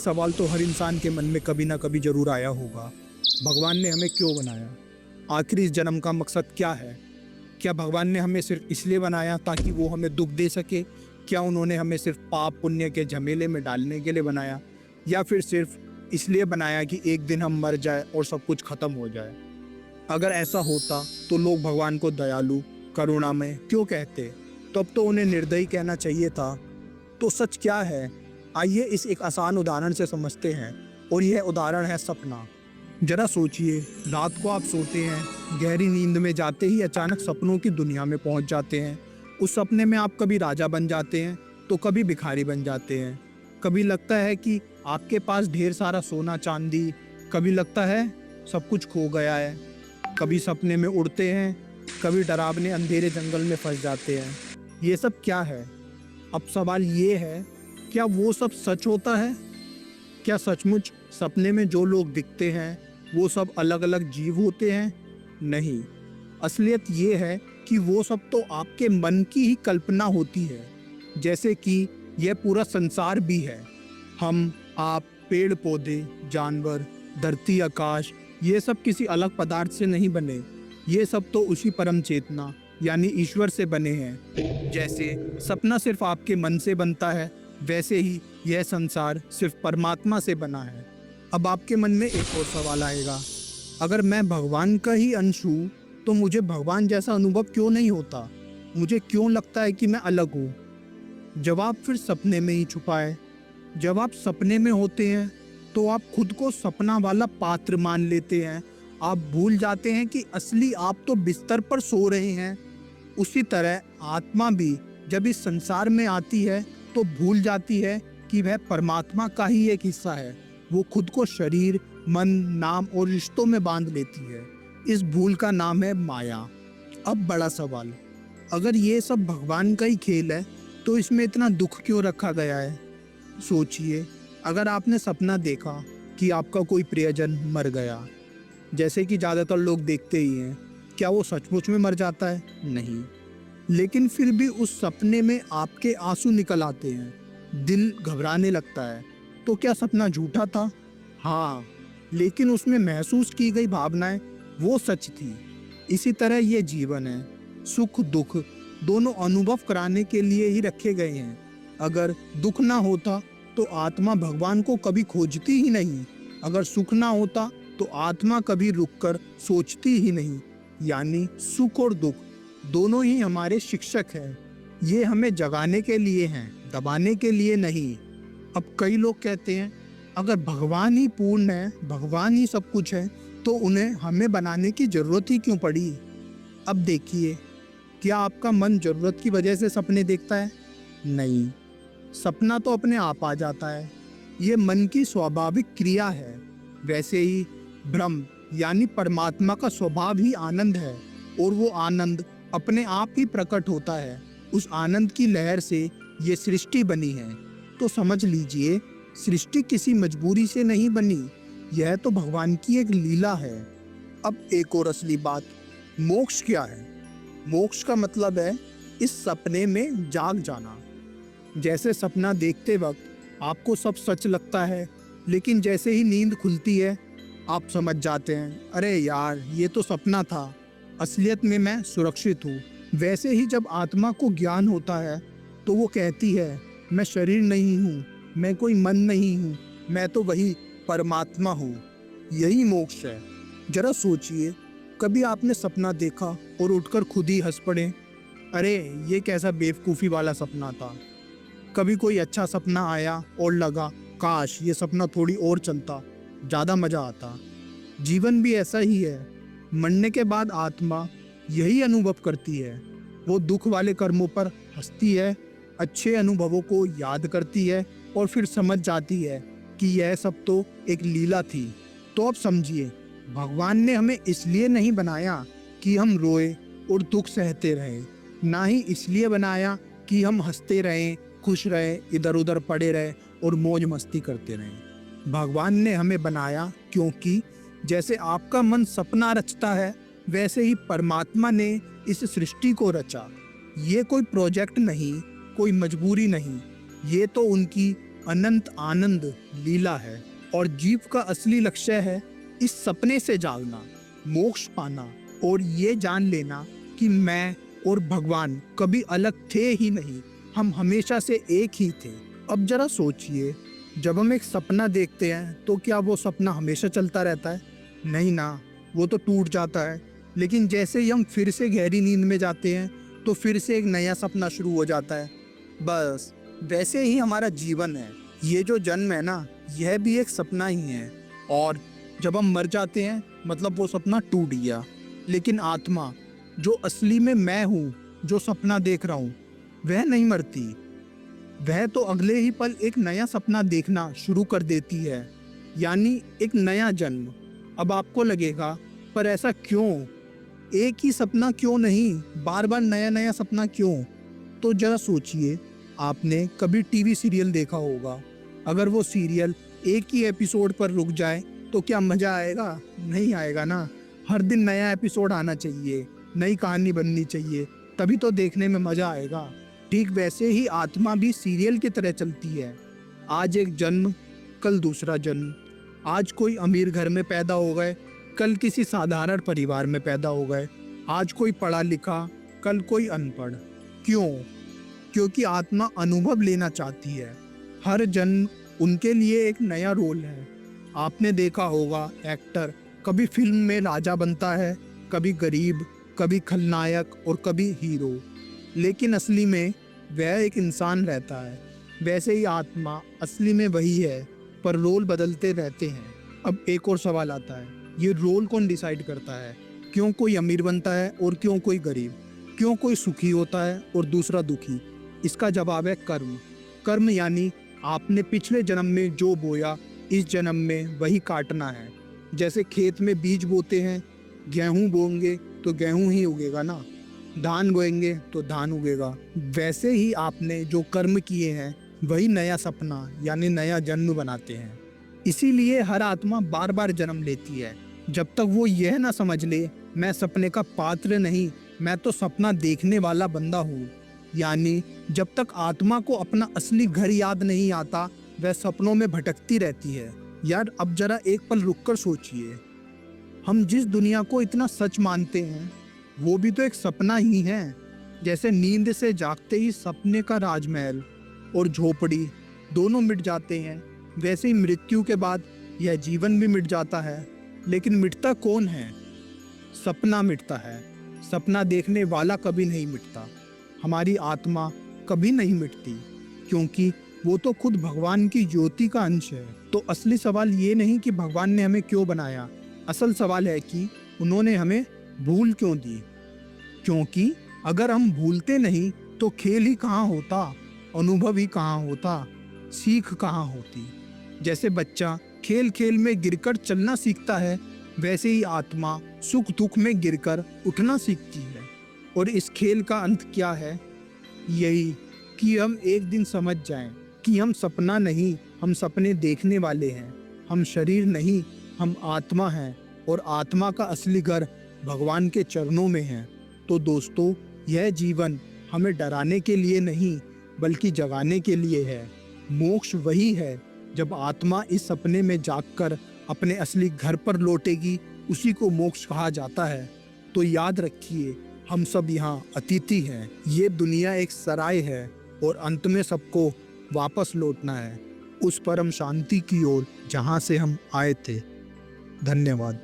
सवाल तो हर इंसान के मन में कभी ना कभी जरूर आया होगा। भगवान ने हमें क्यों बनाया? आखिर इस जन्म का मकसद क्या है? क्या भगवान ने हमें सिर्फ इसलिए बनाया ताकि वो हमें दुख दे सके? क्या उन्होंने हमें सिर्फ पाप पुण्य के झमेले में डालने के लिए बनाया, या फिर सिर्फ इसलिए बनाया कि एक दिन हम मर जाए और सब कुछ खत्म हो जाए? अगर ऐसा होता तो लोग भगवान को दयालु, करुणामय क्यों कहते? तब तो उन्हें निर्दयी कहना चाहिए था। तो सच क्या है? आइए इस एक आसान उदाहरण से समझते हैं, और यह उदाहरण है सपना। जरा सोचिए, रात को आप सोते हैं, गहरी नींद में जाते ही अचानक सपनों की दुनिया में पहुंच जाते हैं। उस सपने में आप कभी राजा बन जाते हैं तो कभी भिखारी बन जाते हैं। कभी लगता है कि आपके पास ढेर सारा सोना चांदी, कभी लगता है सब कुछ खो गया है। कभी सपने में उड़ते हैं, कभी डरावने अंधेरे जंगल में फंस जाते हैं। ये सब क्या है? अब सवाल ये है, क्या वो सब सच होता है? क्या सचमुच सपने में जो लोग दिखते हैं वो सब अलग अलग जीव होते हैं? नहीं, असलियत ये है कि वो सब तो आपके मन की ही कल्पना होती है। जैसे कि यह पूरा संसार भी है। हम, आप, पेड़ पौधे, जानवर, धरती, आकाश, ये सब किसी अलग पदार्थ से नहीं बने। ये सब तो उसी परम चेतना यानी ईश्वर से बने हैं। जैसे सपना सिर्फ आपके मन से बनता है, वैसे ही यह संसार सिर्फ परमात्मा से बना है। अब आपके मन में एक और सवाल आएगा, अगर मैं भगवान का ही अंश हूँ तो मुझे भगवान जैसा अनुभव क्यों नहीं होता? मुझे क्यों लगता है कि मैं अलग हूँ? जवाब फिर सपने में ही छुपा है। जब आप सपने में होते हैं तो आप खुद को सपना वाला पात्र मान लेते हैं। आप भूल जाते हैं कि असली आप तो बिस्तर पर सो रहे हैं। उसी तरह आत्मा भी जब इस संसार में आती है तो भूल जाती है कि वह परमात्मा का ही एक हिस्सा है। वो खुद को शरीर, मन, नाम और रिश्तों में बांध लेती है। इस भूल का नाम है माया। अब बड़ा सवाल, अगर ये सब भगवान का ही खेल है तो इसमें इतना दुख क्यों रखा गया है? सोचिए, अगर आपने सपना देखा कि आपका कोई प्रियजन मर गया, जैसे कि ज़्यादातर लोग देखते ही हैं, क्या वो सचमुच में मर जाता है? नहीं, लेकिन फिर भी उस सपने में आपके आंसू निकल आते हैं, दिल घबराने लगता है। तो क्या सपना झूठा था? हाँ, लेकिन उसमें महसूस की गई भावनाएं वो सच थी। इसी तरह ये जीवन है, सुख दुख दोनों अनुभव कराने के लिए ही रखे गए हैं। अगर दुख ना होता तो आत्मा भगवान को कभी खोजती ही नहीं। अगर सुख ना होता तो आत्मा कभी रुककर सोचती ही नहीं। यानी सुख और दुख दोनों ही हमारे शिक्षक हैं। ये हमें जगाने के लिए हैं, दबाने के लिए नहीं। अब कई लोग कहते हैं, अगर भगवान ही पूर्ण है, भगवान ही सब कुछ है, तो उन्हें हमें बनाने की जरूरत ही क्यों पड़ी? अब देखिए, क्या आपका मन जरूरत की वजह से सपने देखता है? नहीं, सपना तो अपने आप आ जाता है। ये मन की स्वाभाविक क्रिया है। वैसे ही ब्रह्म यानी परमात्मा का स्वभाव ही आनंद है, और वो आनंद अपने आप ही प्रकट होता है। उस आनंद की लहर से ये सृष्टि बनी है। तो समझ लीजिए, सृष्टि किसी मजबूरी से नहीं बनी, यह तो भगवान की एक लीला है। अब एक और असली बात, मोक्ष क्या है? मोक्ष का मतलब है इस सपने में जाग जाना। जैसे सपना देखते वक्त आपको सब सच लगता है, लेकिन जैसे ही नींद खुलती है आप समझ जाते हैं, अरे यार ये तो सपना था, असलियत में मैं सुरक्षित हूँ। वैसे ही जब आत्मा को ज्ञान होता है तो वो कहती है, मैं शरीर नहीं हूँ, मैं कोई मन नहीं हूँ, मैं तो वही परमात्मा हूँ। यही मोक्ष है। जरा सोचिए, कभी आपने सपना देखा और उठकर खुद ही हंस पड़े, अरे ये कैसा बेवकूफ़ी वाला सपना था। कभी कोई अच्छा सपना आया और लगा, काश ये सपना थोड़ी और चलता, ज़्यादा मज़ा आता। जीवन भी ऐसा ही है। मरने के बाद आत्मा यही अनुभव करती है। वो दुख वाले कर्मों पर हंसती है, अच्छे अनुभवों को याद करती है, और फिर समझ जाती है कि यह सब तो एक लीला थी। तो अब समझिए, भगवान ने हमें इसलिए नहीं बनाया कि हम रोए और दुख सहते रहें, ना ही इसलिए बनाया कि हम हंसते रहें, खुश रहें, इधर उधर पड़े रहें और मौज मस्ती करते रहें। भगवान ने हमें बनाया क्योंकि जैसे आपका मन सपना रचता है, वैसे ही परमात्मा ने इस सृष्टि को रचा। ये कोई प्रोजेक्ट नहीं, कोई मजबूरी नहीं, ये तो उनकी अनंत आनंद लीला है और जीव का असली लक्ष्य है इस सपने से जागना, मोक्ष पाना और ये जान लेना कि मैं और भगवान कभी अलग थे ही नहीं, हम हमेशा से एक ही थे। अब जरा सोचिए, जब हम एक सपना देखते हैं तो क्या वो सपना हमेशा चलता रहता है? नहीं ना, वो तो टूट जाता है। लेकिन जैसे ही हम फिर से गहरी नींद में जाते हैं तो फिर से एक नया सपना शुरू हो जाता है। बस वैसे ही हमारा जीवन है। ये जो जन्म है ना, यह भी एक सपना ही है। और जब हम मर जाते हैं मतलब वो सपना टूट गया। लेकिन आत्मा जो असली में मैं हूँ, जो सपना देख रहा हूँ, वह नहीं मरती। वह तो अगले ही पल एक नया सपना देखना शुरू कर देती है, यानी एक नया जन्म। अब आपको लगेगा, पर ऐसा क्यों? एक ही सपना क्यों नहीं, बार बार नया नया सपना क्यों? तो जरा सोचिए, आपने कभी टीवी सीरियल देखा होगा। अगर वो सीरियल एक ही एपिसोड पर रुक जाए तो क्या मजा आएगा? नहीं आएगा ना। हर दिन नया एपिसोड आना चाहिए, नई कहानी बननी चाहिए, तभी तो देखने में मजा आएगा। ठीक वैसे ही आत्मा भी सीरियल की तरह चलती है। आज एक जन्म, कल दूसरा जन्म। आज कोई अमीर घर में पैदा हो गए, कल किसी साधारण परिवार में पैदा हो गए। आज कोई पढ़ा लिखा, कल कोई अनपढ़। क्यों? क्योंकि आत्मा अनुभव लेना चाहती है। हर जन्म उनके लिए एक नया रोल है। आपने देखा होगा, एक्टर कभी फिल्म में राजा बनता है, कभी गरीब, कभी खलनायक और कभी हीरो। लेकिन असली में वह एक इंसान रहता है। वैसे ही आत्मा असली में वही है, पर रोल बदलते रहते हैं। अब एक और सवाल आता है, ये रोल कौन डिसाइड करता है? क्यों कोई अमीर बनता है और क्यों कोई गरीब? क्यों कोई सुखी होता है और दूसरा दुखी? इसका जवाब है कर्म। कर्म यानी आपने पिछले जन्म में जो बोया, इस जन्म में वही काटना है। जैसे खेत में बीज बोते हैं, गेहूं बोएंगे तो गेहूं ही उगेगा ना, धान बोएंगे तो धान उगेगा। वैसे ही आपने जो कर्म किए हैं वही नया सपना यानी नया जन्म बनाते हैं। इसीलिए हर आत्मा बार बार जन्म लेती है, जब तक वो यह ना समझ ले मैं सपने का पात्र नहीं, मैं तो सपना देखने वाला बंदा हूँ। यानी जब तक आत्मा को अपना असली घर याद नहीं आता, वह सपनों में भटकती रहती है। यार अब जरा एक पल रुककर सोचिए, हम जिस दुनिया को इतना सच मानते हैं वो भी तो एक सपना ही है। जैसे नींद से जागते ही सपने का राजमहल और झोपड़ी दोनों मिट जाते हैं, वैसे ही मृत्यु के बाद यह जीवन भी मिट जाता है। लेकिन मिटता कौन है? सपना मिटता है। सपना देखने वाला कभी नहीं मिटता। हमारी आत्मा कभी नहीं मिटती, क्योंकि वो तो खुद भगवान की ज्योति का अंश है। तो असली सवाल ये नहीं कि भगवान ने हमें क्यों बनाया, असल सवाल है कि उन्होंने हमें भूल क्यों दी। क्योंकि अगर हम भूलते नहीं तो खेल ही कहाँ होता, अनुभव ही कहाँ होता, सीख कहाँ होती। जैसे बच्चा खेल खेल में गिरकर चलना सीखता है, वैसे ही आत्मा सुख दुख में गिरकर उठना सीखती है। और इस खेल का अंत क्या है? यही कि हम एक दिन समझ जाएं कि हम सपना नहीं, हम सपने देखने वाले हैं। हम शरीर नहीं, हम आत्मा हैं और आत्मा का असली घर भगवान के चरणों में है। तो दोस्तों, यह जीवन हमें डराने के लिए नहीं बल्कि जगाने के लिए है। मोक्ष वही है जब आत्मा इस सपने में जागकर अपने असली घर पर लौटेगी, उसी को मोक्ष कहा जाता है। तो याद रखिए, हम सब यहाँ अतिथि हैं। ये दुनिया एक सराय है और अंत में सबको वापस लौटना है उस परम शांति की ओर जहाँ से हम आए थे। धन्यवाद।